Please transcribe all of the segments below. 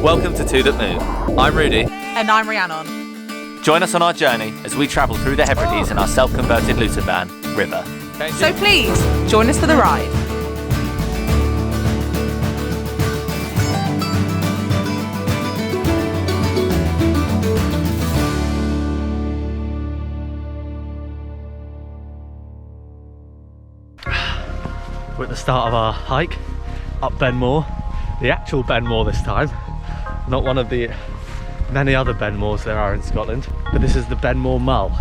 Welcome to Two That Move. I'm Rudy. And I'm Rhiannon. Join us on our journey as we travel through the Hebrides in our self-converted Luton van, River. So please, join us for the ride. We're at the start of our hike up Ben Moor, the actual Ben Moor this time, not one of the many other Ben Moors there are in Scotland, but this is the Ben Moor Mull,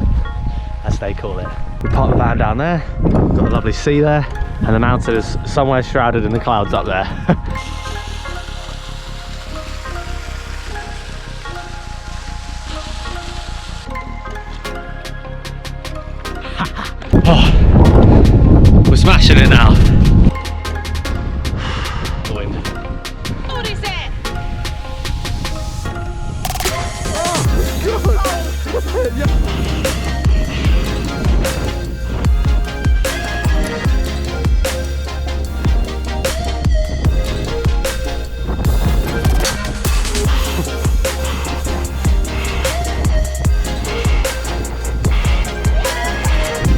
as they call it. We parked the van down there, got a lovely sea there, and the mountain is somewhere shrouded in the clouds up there. Oh, we're smashing it now.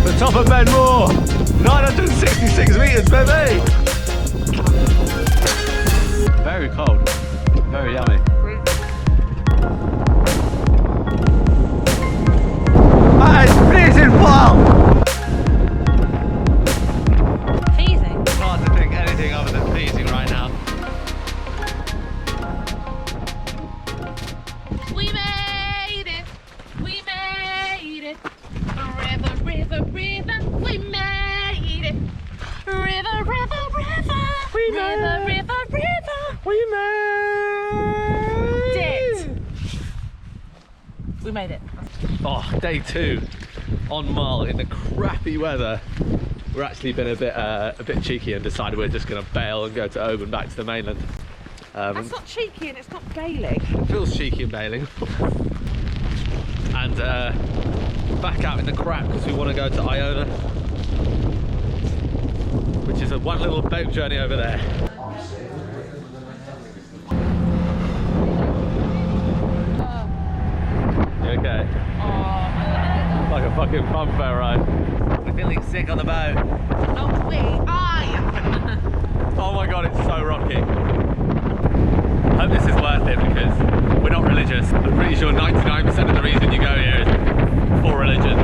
The top of Ben Moor, 966 metres, baby! Very cold, very yummy. That is freezing well! Freezing? It's hard to think anything other than freezing right now. We made it! We made it! River, river, river, we made it! River, river, river, We river, made it. river, river, We made it! We made it. Oh, day 2 on Mull in the crappy weather. We're actually been a bit cheeky and decided we're just going to bail and go to Oban back to the mainland. That's not cheeky and it's not Gaelic. It feels cheeky and bailing. And back out in the crap because we want to go to Iona, which is one little boat journey over there. You okay? Like a fucking fun fair ride. We're feeling sick on the boat. Oh, we are! Oh my god, it's so rocky. I hope this is worth it because we're not religious. I'm pretty sure 99% of the reason you go here is for religion.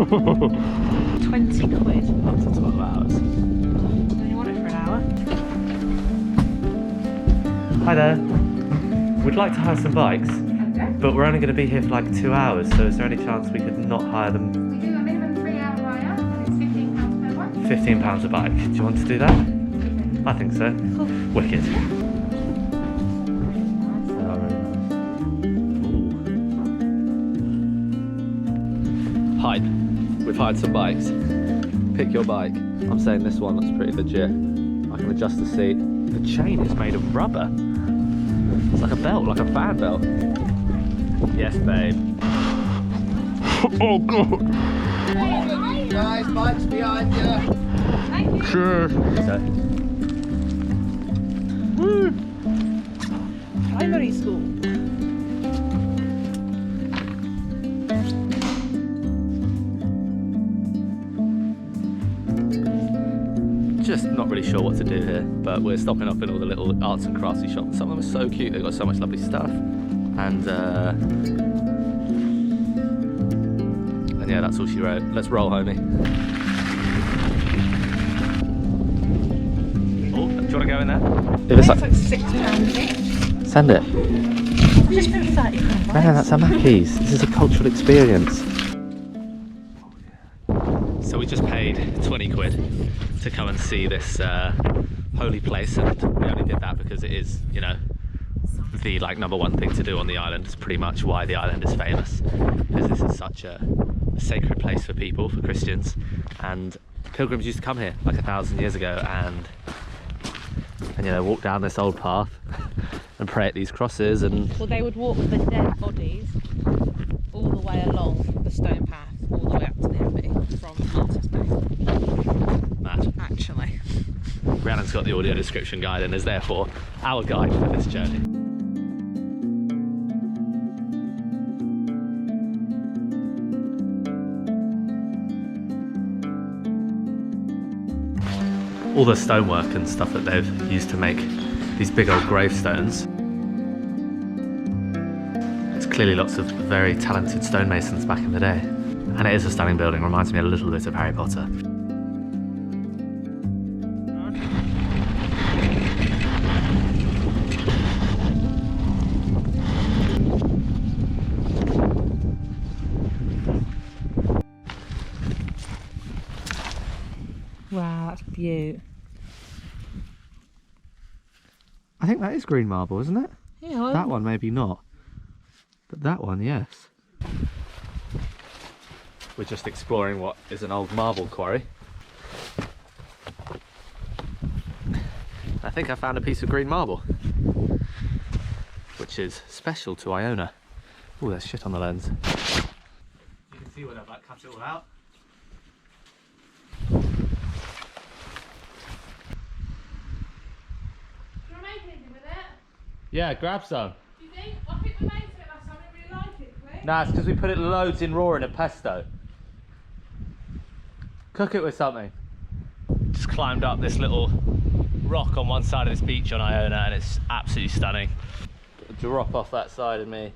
£20 quid. Up to 12 hours. You want it for an hour? Hi there. We'd like to hire some bikes, but we're only going to be here for like 2 hours, so is there any chance we could not hire them? We do a minimum 3-hour hire, and it's £15 per one. £15 a bike. Do you want to do that? I think so. Cool. Wicked. Hi, we've hired some bikes. Pick your bike. I'm saying this one looks pretty legit. I can adjust the seat. The chain is made of rubber. It's like a belt, like a fan belt. Yes, babe. Oh god. Guys, bikes behind you. Thank you. Sure. Woo. Primary school. Just not really sure what to do here, but we're stopping up in all the little arts and craftsy shops. Some of them are so cute, they've got so much lovely stuff. And yeah, that's all she wrote. Let's roll, homie. Oh, do you want to go in there? If it's It's like £6 each. send it. I've just spent £30. No, that's a Mackey's. This is a cultural experience. So we just paid 20 quid to come and see this holy place, and we only did that because it is, you know, the #1 thing to do on the island. It's pretty much why the island is famous, because this is such a sacred place for people, for Christians, and pilgrims used to come here like 1,000 years ago and you know, walk down this old path and pray at these crosses. And well, they would walk the dead bodies it's got the audio description guide and is therefore our guide for this journey. All the stonework and stuff that they've used to make these big old gravestones. It's clearly lots of very talented stonemasons back in the day. And it is a stunning building, reminds me a little bit of Harry Potter. Wow, that's beautiful. I think that is green marble, isn't it? Yeah. That one maybe not, but that one, yes. We're just exploring what is an old marble quarry. I think I found a piece of green marble, which is special to Iona. Oh, there's shit on the lens. You can see where they've like cut it all out. Yeah, grab some. Do you think? I think we made it last time. I really like it, please. Nah, it's because we put it loads in raw in a pesto. Cook it with something. Just climbed up this little rock on one side of this beach on Iona and it's absolutely stunning. Drop off that side of me,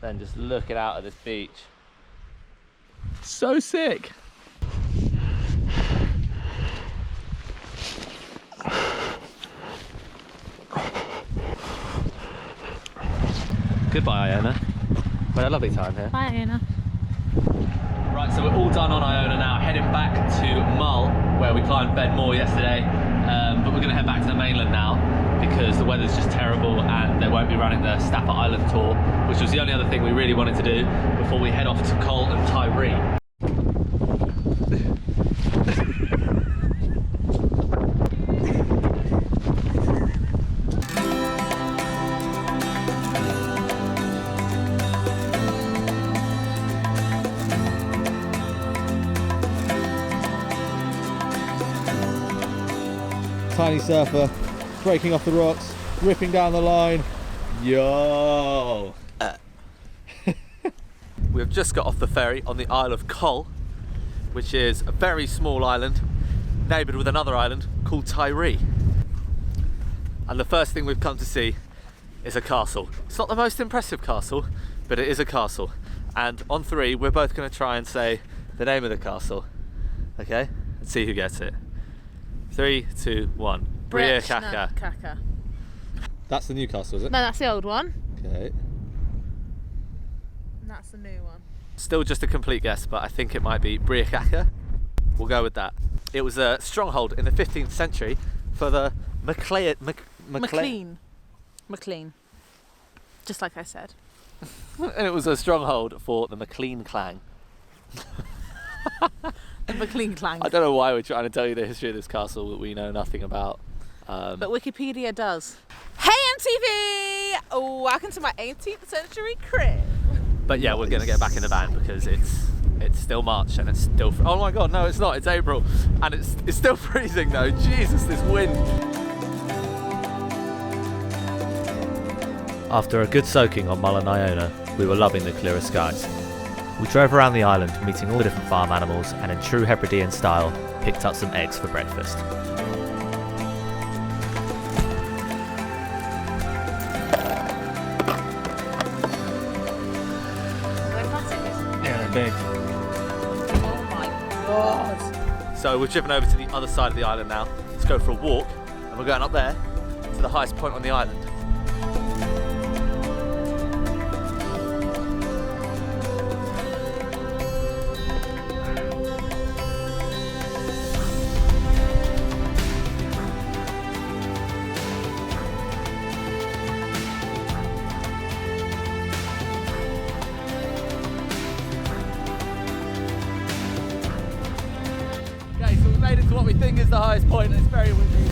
then just looking out at this beach. So sick. Goodbye, Iona. We had a lovely time here. Bye, Anna. Right, so we're all done on Iona now, heading back to Mull, where we climbed Ben Moor yesterday. But we're going to head back to the mainland now because the weather's just terrible and they won't be running the Staffa Island tour, which was the only other thing we really wanted to do before we head off to Coll and Tiree. Tiny surfer, breaking off the rocks, ripping down the line. Yo! We've just got off the ferry on the Isle of Coll, which is a very small island, neighboured with another island called Tiree. And the first thing we've come to see is a castle. It's not the most impressive castle, but it is a castle. And on three, we're both going to try and say the name of the castle, okay? And see who gets it. 3, 2, 1. Kaka. That's the new castle, is it? No, that's the old one. Okay. And that's the new one. Still just a complete guess, but I think it might be Briakaka. We'll go with that. It was a stronghold in the 15th century for the McLean. Just like I said. And it was a stronghold for the McLean clan. The McLean clan. I don't know why we're trying to tell you the history of this castle that we know nothing about. But Wikipedia does. Hey MTV! Welcome to my 18th century crib. But yeah, we're going to get back in the van because it's still March and it's still... Oh my god, no it's not, it's April. And it's still freezing though. Jesus, this wind. After a good soaking on Mull and Iona, we were loving the clearer skies. We drove around the island, meeting all the different farm animals, and in true Hebridean style, picked up some eggs for breakfast. Yeah, they're big. Oh my god. So we've driven over to the other side of the island now. Let's go for a walk, and we're going up there to the highest point on the island. Okay, so we've made it to what we think is the highest point, and it's very windy.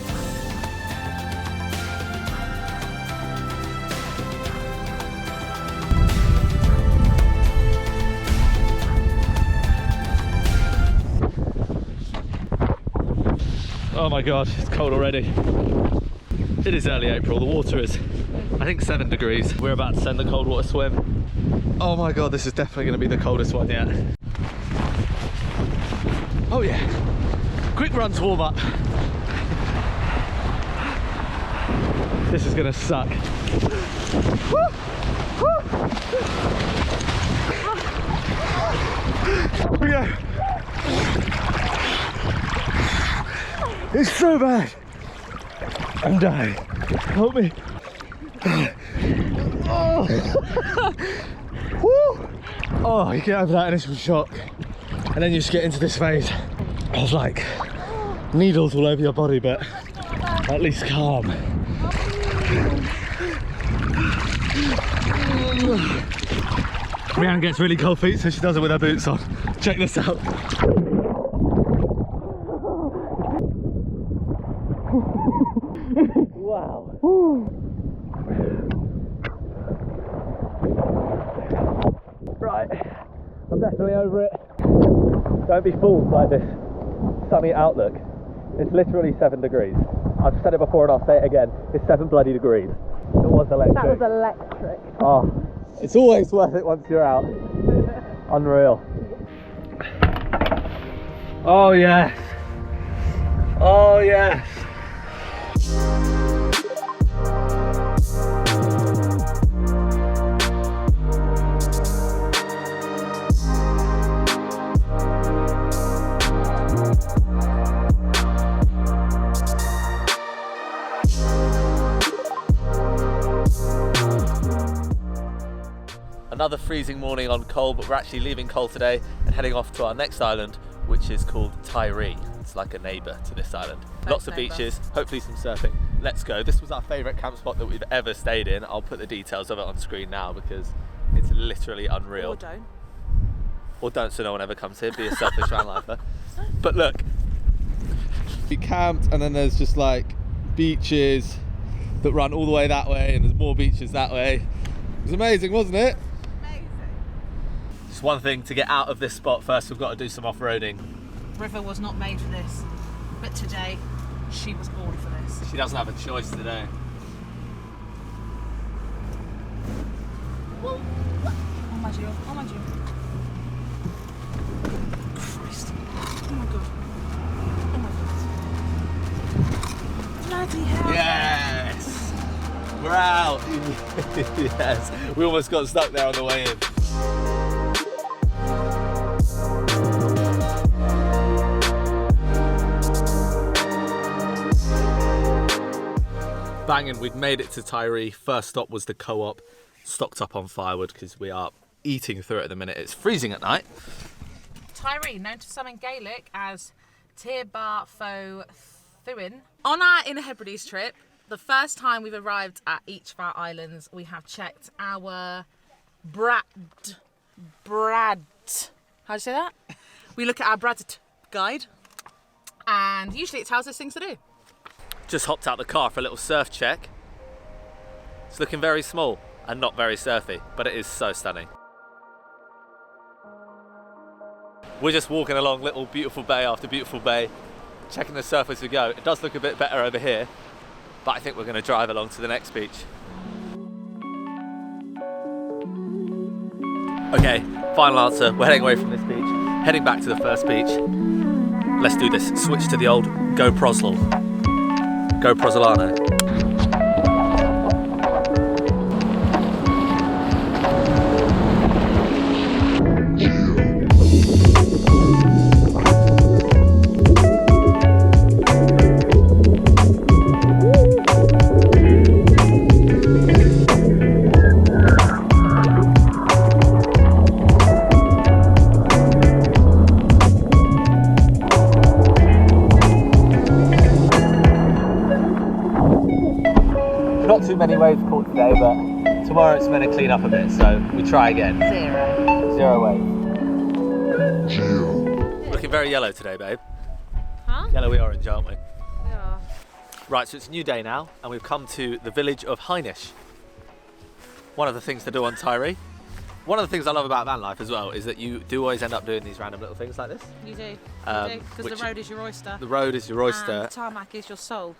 Oh my god, it's cold already. It is early April, the water is, I think, 7 degrees. We're about to send the cold water swim. Oh my god, this is definitely going to be the coldest one yet. Oh yeah, quick run to warm up. This is going to suck. Yeah. It's so bad. I'm dying. Help me. Oh. Oh, you get over that initial shock, and then you just get into this phase of like needles all over your body, but at least calm. Rianne gets really cold feet, so she does it with her boots on. Check this out. Wow. Right, I'm definitely over it. Don't be fooled by this sunny outlook. It's literally 7 degrees. I've said it before and I'll say it again. It's 7 bloody degrees. It was electric. That was electric. Oh, it's always worth it once you're out. Unreal. Oh yes. Oh yes. Another freezing morning on Coll, but we're actually leaving Coll today and heading off to our next island, which is called Tiree. It's like a neighbour to this island. Lots of beaches, hopefully some surfing. Let's go. This was our favourite camp spot that we've ever stayed in. I'll put the details of it on screen now because it's literally unreal. Or don't. Or don't, so no one ever comes here. Be a selfish van lifer. But look. We camped, and then there's just like beaches that run all the way that way, and there's more beaches that way. It was amazing, wasn't it? It's one thing to get out of this spot. First we've got to do some off-roading. River was not made for this, but today she was born for this. She doesn't have a choice today. Oh my dear, oh my dear. Christ. Oh my god. Oh my god. Bloody hell. Yes! We're out! Yes! We almost got stuck there on the way in. Banging, we've made it to Tiree. First stop was the co-op. Stocked up on firewood because we are eating through it at the minute. It's freezing at night. Tiree, known to some in Gaelic as Tir Bar Fo Thuin. On our Inner Hebrides trip, the first time we've arrived at each of our islands, we have checked our Brad. How do you say that? We look at our Brad guide, and usually it tells us things to do. Just hopped out the car for a little surf check. It's looking very small and not very surfy, but it is so stunning. We're just walking along little beautiful bay after beautiful bay, checking the surf as we go. It does look a bit better over here, but I think we're going to drive along to the next beach. Okay, final answer. We're heading away from this beach, heading back to the first beach. Let's do this. Switch to the old Go Proslal. Go Prosolano. Not too many waves caught today, but tomorrow it's meant to clean up a bit, so we try again. Zero waves. Looking very yellow today, babe. Huh? Yellowy orange, aren't we? Yeah. Right, so it's a new day now, and we've come to the village of Heinish. One of the things to do on Tiree. One of the things I love about van life as well is that you do always end up doing these random little things like this. You do. Um, Because the road is your oyster. The road is your oyster. And the tarmac is your soul.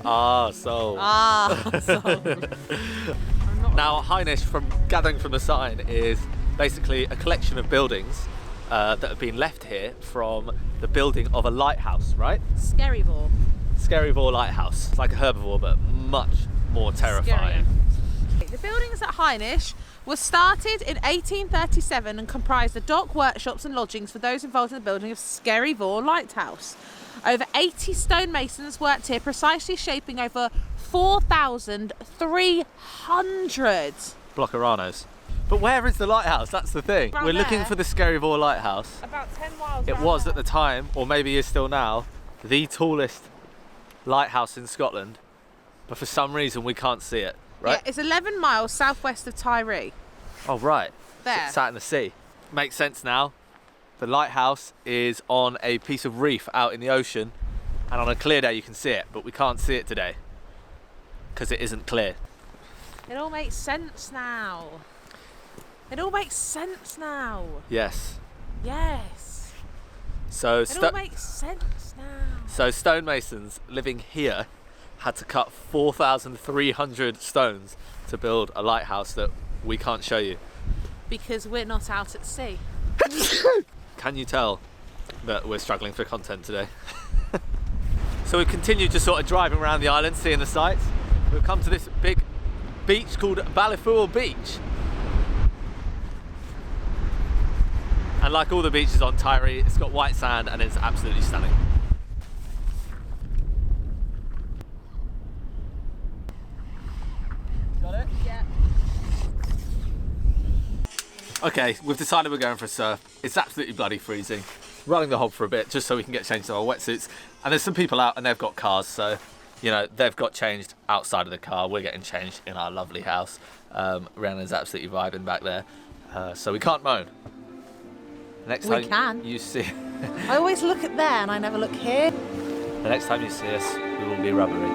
Ah, soul. Ah, soul. Now, Heinisch, from gathering from the sign, is basically a collection of buildings that have been left here from the building of a lighthouse, right? Skerryvore. Skerryvore Lighthouse. It's like a herbivore, but much more terrifying. Scarier. The buildings at Heinisch were started in 1837 and comprised the dock, workshops and lodgings for those involved in the building of Skerryvore Lighthouse. Over 80 stonemasons worked here, precisely shaping over 4,300 Blockeranos. But where is the lighthouse? That's the thing. Round We're looking there. for the Skerryvore Lighthouse. About 10 miles. It round was there. at the time, or maybe is still now, the tallest lighthouse in Scotland. But for some reason we can't see it, right? Yeah, it's 11 miles southwest of Tiree. Oh, right. There. Sat in the sea. Makes sense now. The lighthouse is on a piece of reef out in the ocean, and on a clear day you can see it, but we can't see it today because it isn't clear. It all makes sense now. It all makes sense now. Yes. Yes. So, It all makes sense now. so stonemasons living here had to cut 4,300 stones to build a lighthouse that we can't show you. Because we're not out at sea. Can you tell that we're struggling for content today? So we continue just sort of driving around the island, seeing the sights. We've come to this big beach called Ballyfool Beach. And like all the beaches on Tiree, it's got white sand and it's absolutely stunning. Got it? Yeah. Okay, we've decided we're going for a surf. It's absolutely bloody freezing. Running the hob for a bit just so we can get changed in our wetsuits. And there's some people out and they've got cars, so you know, they've got changed outside of the car. We're getting changed in our lovely house. Rhiannon's absolutely vibing back there. So we can't moan. Next We time can. you see I always look at there and I never look here. the next time you see us, we will be rubbery.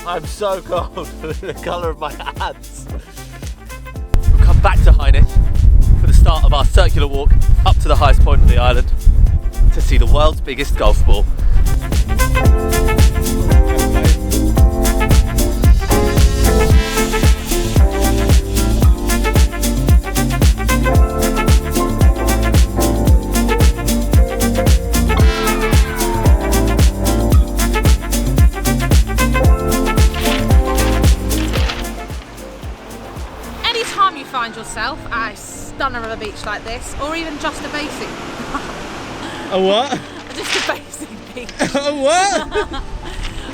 I'm so cold, the colour of my hands. We'll come back to Heinisch for the start of our circular walk up to the highest point of the island to see the world's biggest golf ball. Anytime you find yourself at a stunner of a beach like this, or even just a basic, A what? just a basic beach, A what?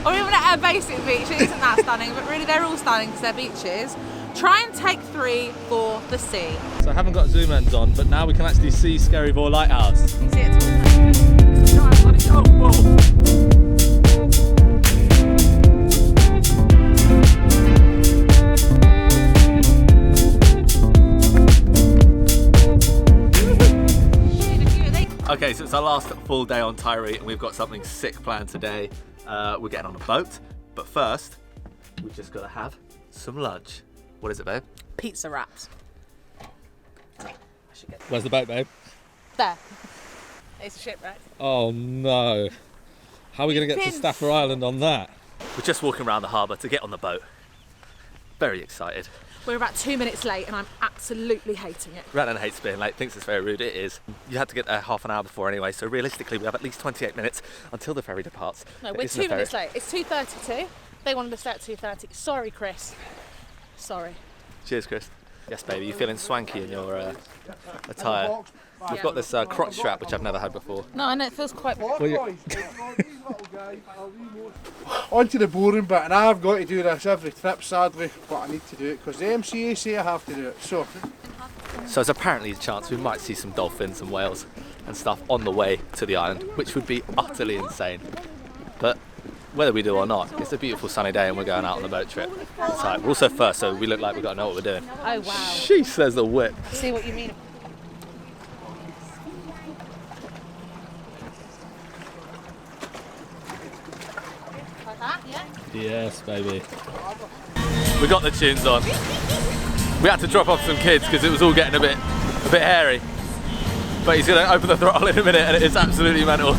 or even at a basic beach, it isn't that stunning, but really they're all stunning because they're beaches. Try and take 3 for the sea. So I haven't got zoom lens on, but now we can actually see Skerryvore Lighthouse. You see it all. Okay, so it's our last full day on Tiree and we've got something sick planned today. We're getting on a boat, but first, we've just got to have some lunch. What is it, babe? Pizza wraps. I should get Where's the boat, babe? there. It's a shipwreck. Oh no. How are we going to get to Staffa Island on that? We're just walking around the harbour to get on the boat. Very excited. We're about 2 minutes late and I'm absolutely hating it. Rhiannon hates being late, thinks it's very rude. It is. You had to get there half an hour before anyway, so realistically we have at least 28 minutes until the ferry departs. No, There we're isn't a 2 minutes ferry. late. It's 2:32. They wanted us there at 2:30. Sorry, Chris. Sorry. Cheers, Chris. Yes, baby, you feeling swanky in your attire? We've got this crotch strap, which I've never had before. No, I know it feels quite. Onto the boring bit, and I've got to do this every trip, sadly, but I need to do it because the MCA say I have to do it. So there's apparently a chance we might see some dolphins and whales and stuff on the way to the island, which would be utterly insane. But whether we do or not, it's a beautiful sunny day and we're going out on a boat trip. So we're also first, so we look like we've got to know what we're doing. Oh wow. She says the whip. See what you mean. Like that, yeah. Yes, baby. We got the tunes on. We had to drop off some kids because it was all getting a bit hairy. But he's going to open the throttle in a minute and it is absolutely mental.